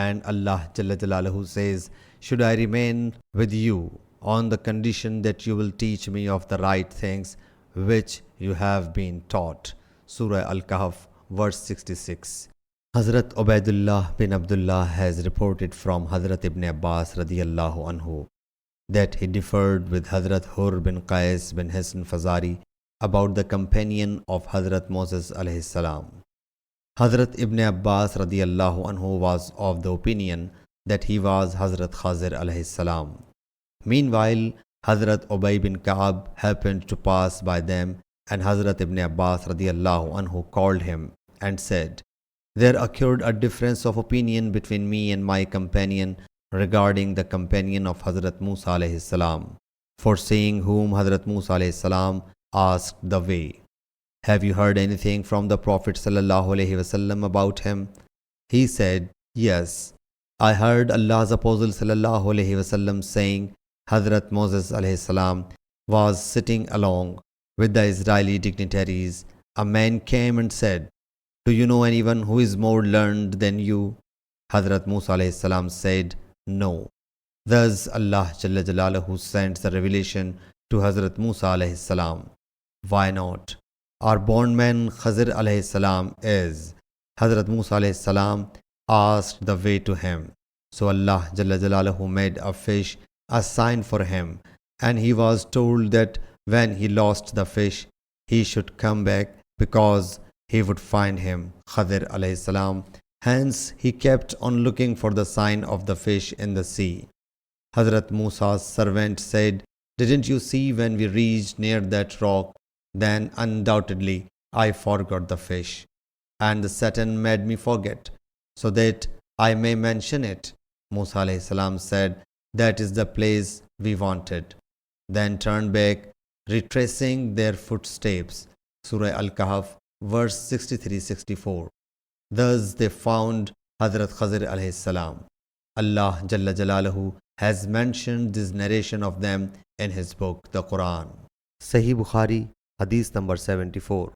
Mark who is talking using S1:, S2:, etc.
S1: And Allah Jalla Jalaluhu says, should I remain with you on the condition that you will teach me of the right things which you have been taught? Surah Al-Kahf, verse 66. Hazrat Ubaidullah bin Abdullah has reported from Hazrat Ibn Abbas radiyallahu anhu that he differed with Hazrat Hur bin Qais bin Hasan Fazari about the companion of Hazrat Moses alayhi salam. Hazrat Ibn Abbas radiyallahu anhu was of the opinion that he was Hazrat Khazir alayhi salam. Meanwhile, Hazrat Ubay bin Ka'ab happened to pass by them, and Hazrat Ibn Abbas radiyallahu anhu called him and said, there occurred a difference of opinion between me and my companion regarding the companion of Hazrat Moosa alayhi salam, for seeing whom Hazrat Moosa alayhi salam asked the way. Have you heard anything from the Prophet sallallahu alaihi wasallam about him? He said, yes, I heard Allah's Apostle sallallahu alaihi wasallam saying, Hazrat Moses alayhi salam was sitting along with the Israeli dignitaries. A man came and said, do you know anyone who is more learned than you? Hazrat Moosa alayhi salam said, no. Thus Allah Jalla Jalaluhu sent the revelation to Hazrat Moosa alayhi salam. Why not? Our bondman Khazir alayhi salam is. Hazrat Moosa alayhi salam asked the way to him. So Allah Jalla Jalaluhu made a fish a sign for him, and he was told that when he lost the fish, he should come back because he would find him, Khazir alayhi salam. Hence he kept on looking for the sign of the fish in the sea. Hazrat Moosa's servant said, didn't you see when we reached near that rock? Then undoubtedly I forgot the fish, and the Satan made me forget, so that I may mention it. Moosa alayhi salam said, that is the place we wanted. Then turned back, retracing their footsteps. Surah Al-Kahf, verse 63-64. Thus they found Hazrat Khazir alayhi salam. Allah Jalla Jalaluhu has mentioned this narration of them in his book, the Quran. Sahih Bukhari, Hadith number 74.